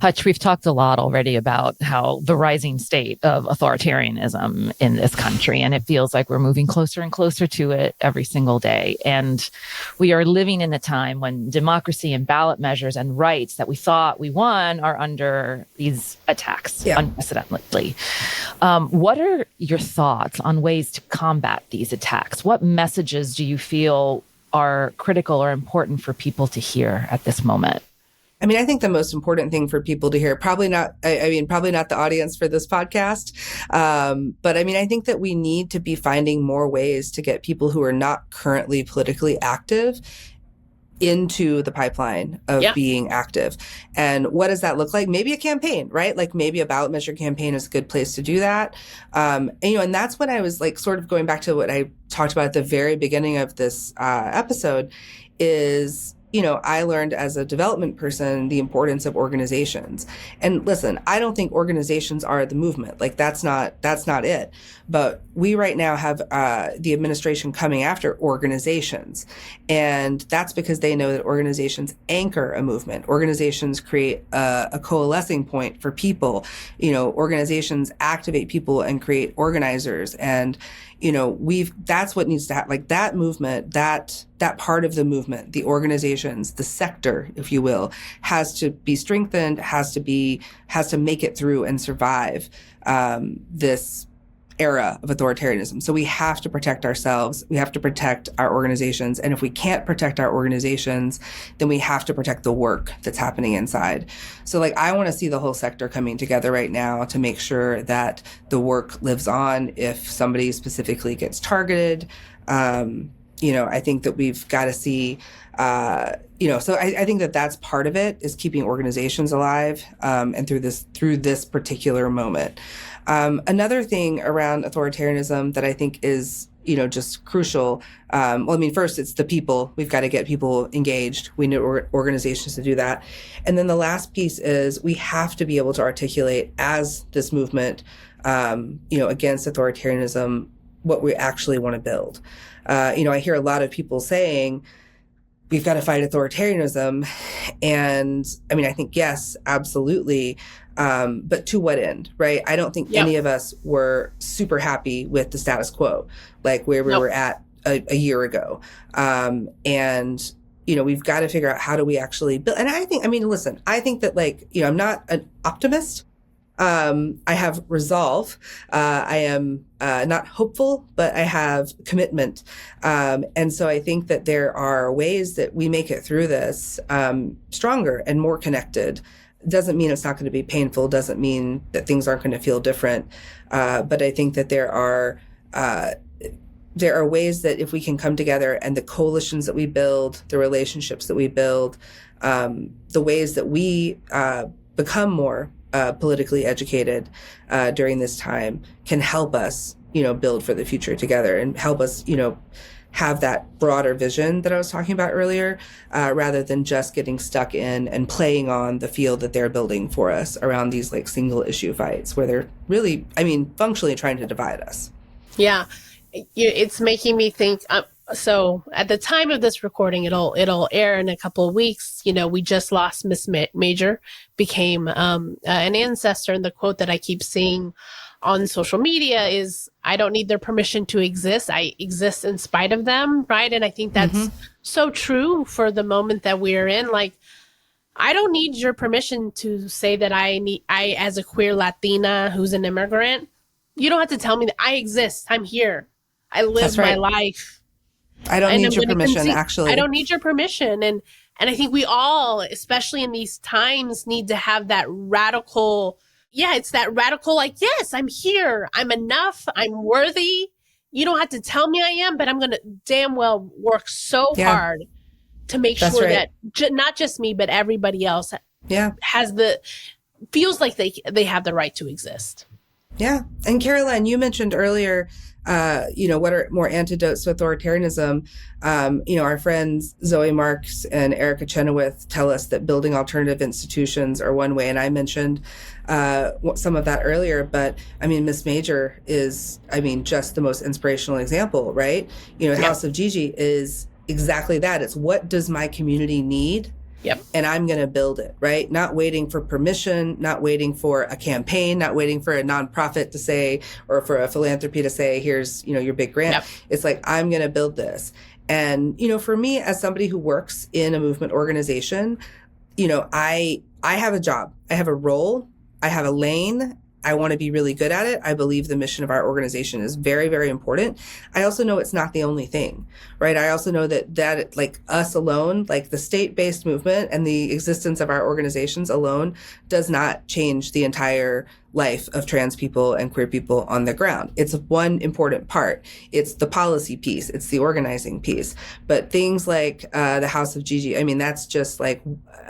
Hutch, we've talked a lot already about how the rising state of authoritarianism in this country, and it feels like we're moving closer and closer to it every single day. And we are living in a time when democracy and ballot measures and rights that we thought we won are under these attacks unprecedentedly. What are your thoughts on ways to combat these attacks? What messages do you feel are critical or important for people to hear at this moment? I think the most important thing for people to hear, probably not the audience for this podcast. But I think that we need to be finding more ways to get people who are not currently politically active into the pipeline of being active. And what does that look like? Maybe a campaign, right? Maybe a ballot measure campaign is a good place to do that. And that's when I was sort of going back to what I talked about at the very beginning of this episode is, I learned as a development person the importance of organizations. And listen, I don't think organizations are the movement. That's not it. But we right now have the administration coming after organizations. And that's because they know that organizations anchor a movement. Organizations create a coalescing point for people. Organizations activate people and create organizers. And that's what needs to happen. That movement, that part of the movement, the organizations, the sector, if you will, has to be strengthened, has to make it through and survive this era of authoritarianism. So we have to protect ourselves. We have to protect our organizations. And if we can't protect our organizations, then we have to protect the work that's happening inside. So I want to see the whole sector coming together right now to make sure that the work lives on if somebody specifically gets targeted. I think that we've got to see, so I think that that's part of it, is keeping organizations alive, and through this particular moment. Another thing around authoritarianism that I think is, just crucial. First, it's the people. We've got to get people engaged. We need organizations to do that. And then the last piece is we have to be able to articulate, as this movement, against authoritarianism, what we actually want to build. I hear a lot of people saying, we've got to fight authoritarianism. And I think, yes, absolutely. But to what end, right? I don't think any of us were super happy with the status quo, like where we were at a year ago. And we've got to figure out, how do we actually build? And I think, listen, I think that I'm not an optimist. I have resolve. I am not hopeful, but I have commitment. And so I think that there are ways that we make it through this stronger and more connected. Doesn't mean it's not going to be painful. Doesn't mean that things aren't going to feel different. But I think that there are ways that if we can come together, and the coalitions that we build, the relationships that we build, the ways that we become more politically educated during this time can help us, build for the future together, and help us, have that broader vision that I was talking about earlier, rather than just getting stuck in and playing on the field that they're building for us around these single issue fights where they're really, functionally trying to divide us. Yeah. It's making me think, so at the time of this recording, it'll air in a couple of weeks. We just lost Miss Major, became an ancestor. And the quote that I keep seeing on social media is, I don't need their permission to exist. I exist in spite of them. Right. And I think that's so true for the moment that we're in. I don't need your permission to say that I, as a queer Latina who's an immigrant, you don't have to tell me that I exist. I'm here. I live my life. I don't need your permission, actually. I don't need your permission. And I think we all, especially in these times, need to have that radical, it's that radical, yes, I'm here. I'm enough. I'm worthy. You don't have to tell me I am, but I'm going to damn well work so hard to make sure that not just me, but everybody else feels like they have the right to exist. Yeah. And Caroline, you mentioned earlier, what are more antidotes to authoritarianism? Our friends Zoe Marks and Erica Chenoweth tell us that building alternative institutions are one way. And I mentioned some of that earlier, but Miss Major is, just the most inspirational example, right? House of Gigi is exactly that. It's, what does my community need? Yep. And I'm going to build it, right? Not waiting for permission, not waiting for a campaign, not waiting for a nonprofit to say, or for a philanthropy to say, here's, your big grant. Yep. It's I'm going to build this. And, for me, as somebody who works in a movement organization, I have a job, I have a role, I have a lane. I want to be really good at it. I believe the mission of our organization is very, very important. I also know it's not the only thing, right? I also know that us alone, the state-based movement and the existence of our organizations alone does not change the entire life of trans people and queer people on the ground. It's one important part. It's the policy piece. It's the organizing piece. But things like the House of Gigi, that's just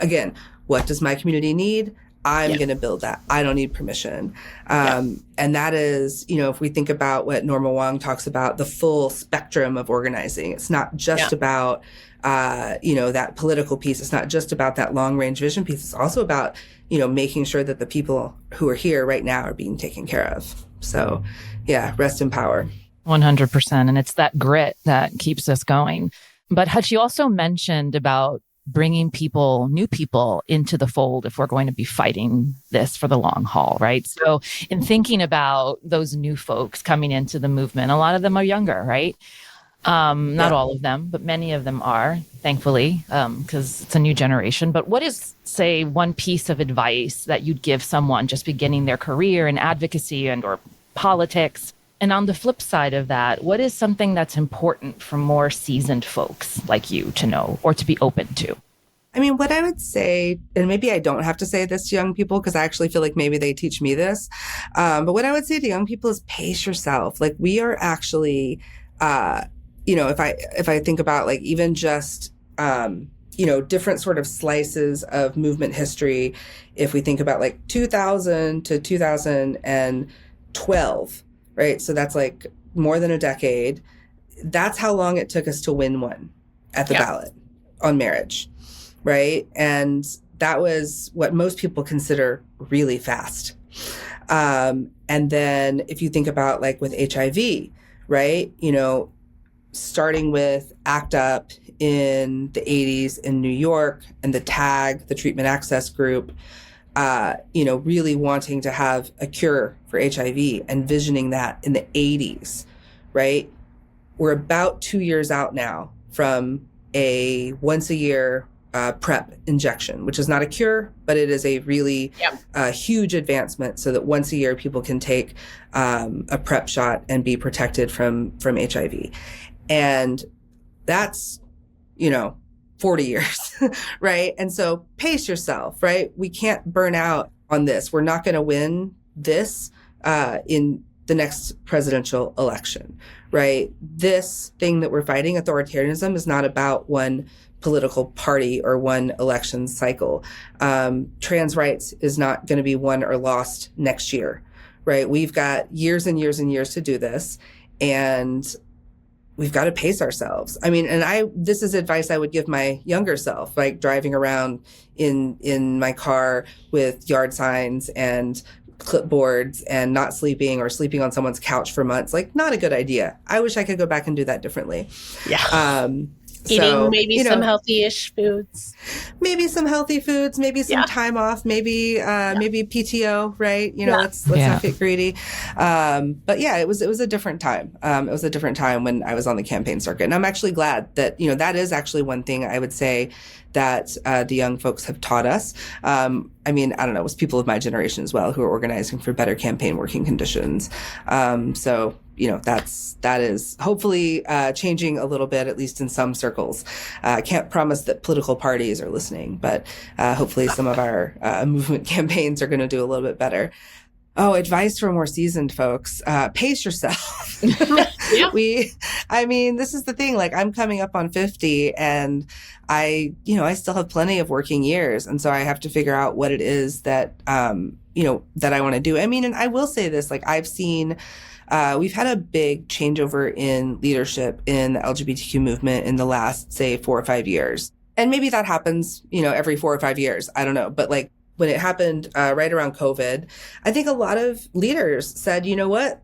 again, what does my community need? I'm going to build that. I don't need permission. And that is, if we think about what Norma Wong talks about, the full spectrum of organizing, it's not just about, that political piece. It's not just about that long range vision piece. It's also about, making sure that the people who are here right now are being taken care of. So rest in power. 100%. And it's that grit that keeps us going. But Hutch, you also mentioned about bringing new people into the fold if we're going to be fighting this for the long haul, right? So in thinking about those new folks coming into the movement, a lot of them are younger, right? Not all of them, but many of them are, thankfully, because it's a new generation. But what is, say, one piece of advice that you'd give someone just beginning their career in advocacy and or politics? And on the flip side of that, what is something that's important for more seasoned folks like you to know or to be open to? What I would say, and maybe I don't have to say this to young people because I actually feel like maybe they teach me this, but what I would say to young people is pace yourself. We are actually, if I think about like even just, different sort of slices of movement history, if we think about like 2000 to 2012, right? So that's like more than a decade. That's how long it took us to win one at the ballot on marriage, right? And that was what most people consider really fast. And then if you think about like with HIV, right? Starting with ACT UP in the 80s in New York and the TAG, the Treatment Access Group, really wanting to have a cure for HIV, envisioning that in the 80s, right? We're about 2 years out now from a once a year PrEP injection, which is not a cure, but it is a really huge advancement so that once a year people can take a PrEP shot and be protected from HIV. And that's, 40 years, right? And so pace yourself, right? We can't burn out on this. We're not going to win this in the next presidential election, right? This thing that we're fighting, authoritarianism, is not about one political party or one election cycle. Trans rights is not going to be won or lost next year, right? We've got years and years and years to do this, and we've got to pace ourselves. I mean, and this is advice I would give my younger self, like driving around in my car with yard signs and clipboards and not sleeping or sleeping on someone's couch for months. Like, not a good idea. I wish I could go back and do that differently. Yeah. Eating maybe some healthy-ish foods. Maybe some healthy foods, maybe some time off, maybe PTO, right? Let's not get greedy. But yeah, it was a different time. It was a different time when I was on the campaign circuit. And I'm actually glad that, that is actually one thing I would say that the young folks have taught us. I mean, I don't know, it was people of my generation as well who are organizing for better campaign working conditions. So that is hopefully changing a little bit, at least in some circles. I can't promise that political parties are listening, but hopefully some of our movement campaigns are going to do a little bit better. Oh, advice for more seasoned folks. Pace yourself. This is the thing, like I'm coming up on 50 and I still have plenty of working years. And so I have to figure out what it is that, that I want to do. I mean, and I will say this, like I've seen, we've had a big changeover in leadership in the LGBTQ movement in the last, say, 4 or 5 years. And maybe that happens, every 4 or 5 years. I don't know. But like when it happened right around COVID, I think a lot of leaders said, you know what?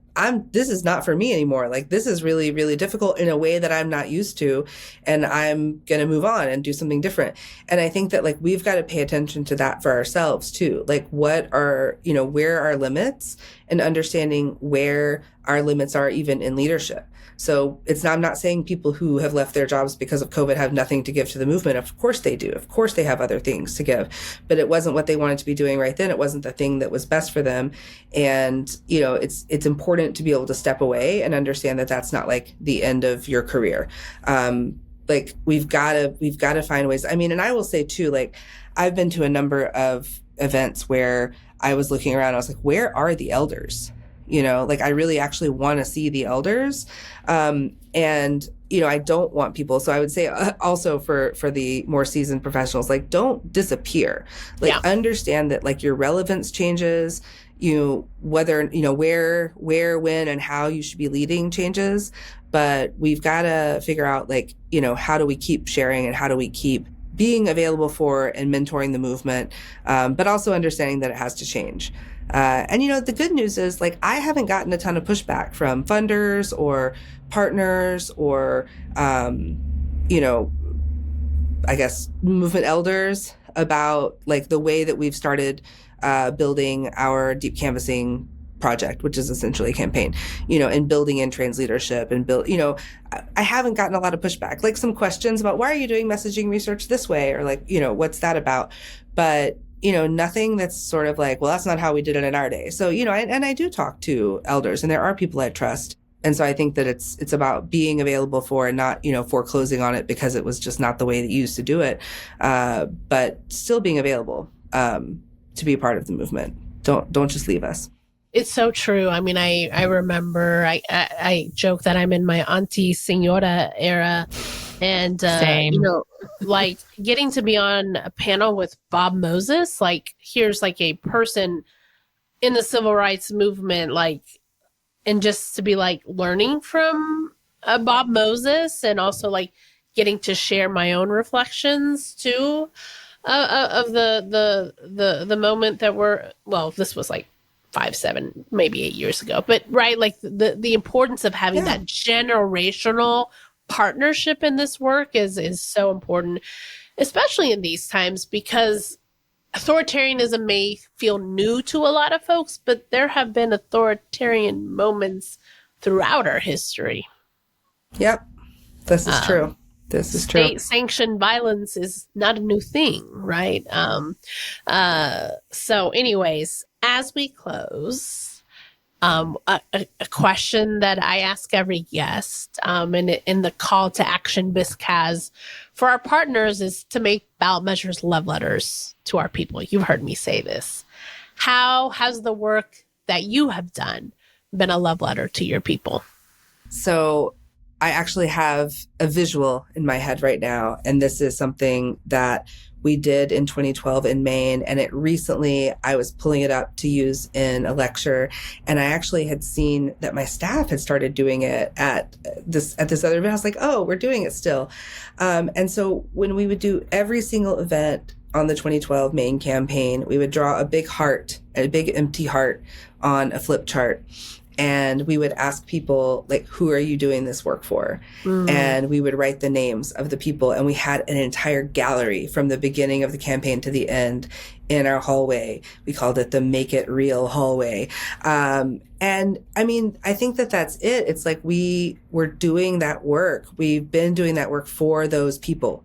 This is not for me anymore. Like this is really, really difficult in a way that I'm not used to. And I'm going to move on and do something different. And I think that like, we've got to pay attention to that for ourselves too. Like what are, where are our limits and understanding where our limits are even in leadership. So I'm not saying people who have left their jobs because of COVID have nothing to give to the movement. Of course they do. Of course they have other things to give, but it wasn't what they wanted to be doing right then. It wasn't the thing that was best for them. And, it's important to be able to step away and understand that that's not like the end of your career. Like we've got to find ways. I mean, and I will say too, like I've been to a number of events where I was looking around, I was like, where are the elders? Like I really actually want to see the elders. And, I don't want people. So I would say also for the more seasoned professionals, like don't disappear, like understand that like your relevance changes, whether, where, when, and how you should be leading changes. But we've got to figure out like, how do we keep sharing and how do we keep being available for and mentoring the movement, but also understanding that it has to change. And the good news is like I haven't gotten a ton of pushback from funders or partners or, I guess movement elders about like the way that we've started building our deep canvassing project, which is essentially a campaign, and building in trans leadership and I haven't gotten a lot of pushback, like some questions about why are you doing messaging research this way? Or like, what's that about? But nothing that's sort of like, well, that's not how we did it in our day. So, and I do talk to elders and there are people I trust. And so I think that it's about being available for and not, foreclosing on it because it was just not the way that you used to do it. But still being available to be a part of the movement. Don't just leave us. It's so true. I mean, I remember, I joke that I'm in my Auntie Senora era. And, Same. like getting to be on a panel with Bob Moses, like here's like a person in the civil rights movement, like, and just to be like learning from Bob Moses, and also like getting to share my own reflections too of the moment that this was like 5, 7, maybe 8 years ago, but right, like the importance of having that generational partnership in this work is so important, especially in these times, because authoritarianism may feel new to a lot of folks, but there have been authoritarian moments throughout our history. Yep. This is true. This is true. State-sanctioned violence is not a new thing, right? So anyways, as we close, a question that I ask every guest, and in the call to action BISC has for our partners is to make ballot measures love letters to our people. You've heard me say this. How has the work that you have done been a love letter to your people? So I actually have a visual in my head right now, and this is something that we did in 2012 in Maine, and I was pulling it up to use in a lecture, and I actually had seen that my staff had started doing it at this other event. I was like, oh, we're doing it still. And so when we would do every single event on the 2012 Maine campaign, we would draw a big heart, a big empty heart on a flip chart. And we would ask people, like, who are you doing this work for? And we would write the names of the people. And we had an entire gallery from the beginning of the campaign to the end in our hallway. We called it the Make It Real hallway. And I mean, I think that that's it. It's like we were doing that work. We've been doing that work for those people.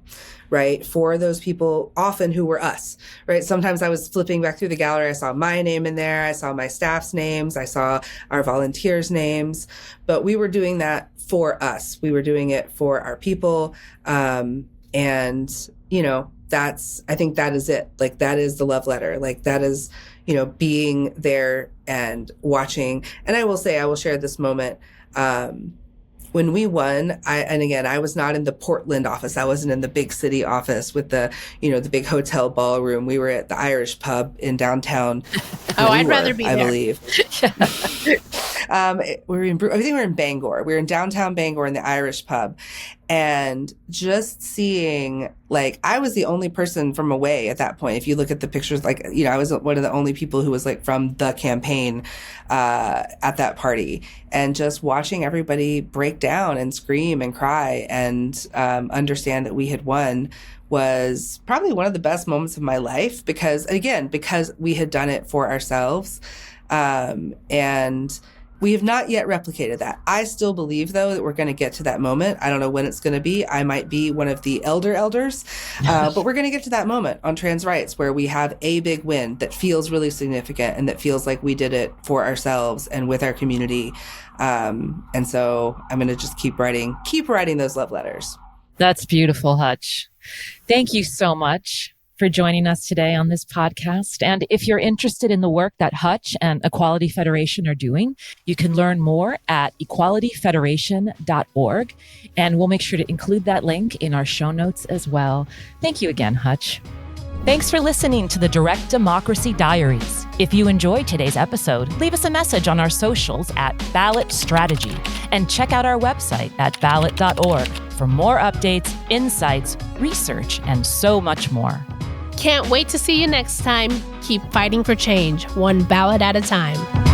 Right? For those people, often who were us, right? Sometimes I was flipping back through the gallery. I saw my name in there. I saw my staff's names. I saw our volunteers' names, but we were doing that for us. We were doing it for our people. And, I think that is it. Like, that is the love letter. Like, that is, being there and watching. And I will share this moment. When we won, I was not in the Portland office. I wasn't in the big city office with the big hotel ballroom. We were at the Irish pub in downtown. I'd rather be there. I believe. I think we were in Bangor. We were in downtown Bangor in the Irish pub. And just seeing, like, I was the only person from away at that point. If you look at the pictures, like, I was one of the only people who was, like, from the campaign at that party. And just watching everybody break down and scream and cry and understand that we had won was probably one of the best moments of my life because we had done it for ourselves. And we have not yet replicated that. I still believe, though, that we're going to get to that moment. I don't know when it's going to be. I might be one of the elders, but we're going to get to that moment on trans rights where we have a big win that feels really significant and that feels like we did it for ourselves and with our community. And so I'm going to just keep writing those love letters. That's beautiful, Hutch. Thank you so much for joining us today on this podcast. And if you're interested in the work that Hutch and Equality Federation are doing, you can learn more at equalityfederation.org. And we'll make sure to include that link in our show notes as well. Thank you again, Hutch. Thanks for listening to the Direct Democracy Diaries. If you enjoyed today's episode, leave us a message on our socials at Ballot Strategy and check out our website at ballot.org for more updates, insights, research, and so much more. Can't wait to see you next time. Keep fighting for change, one ballot at a time.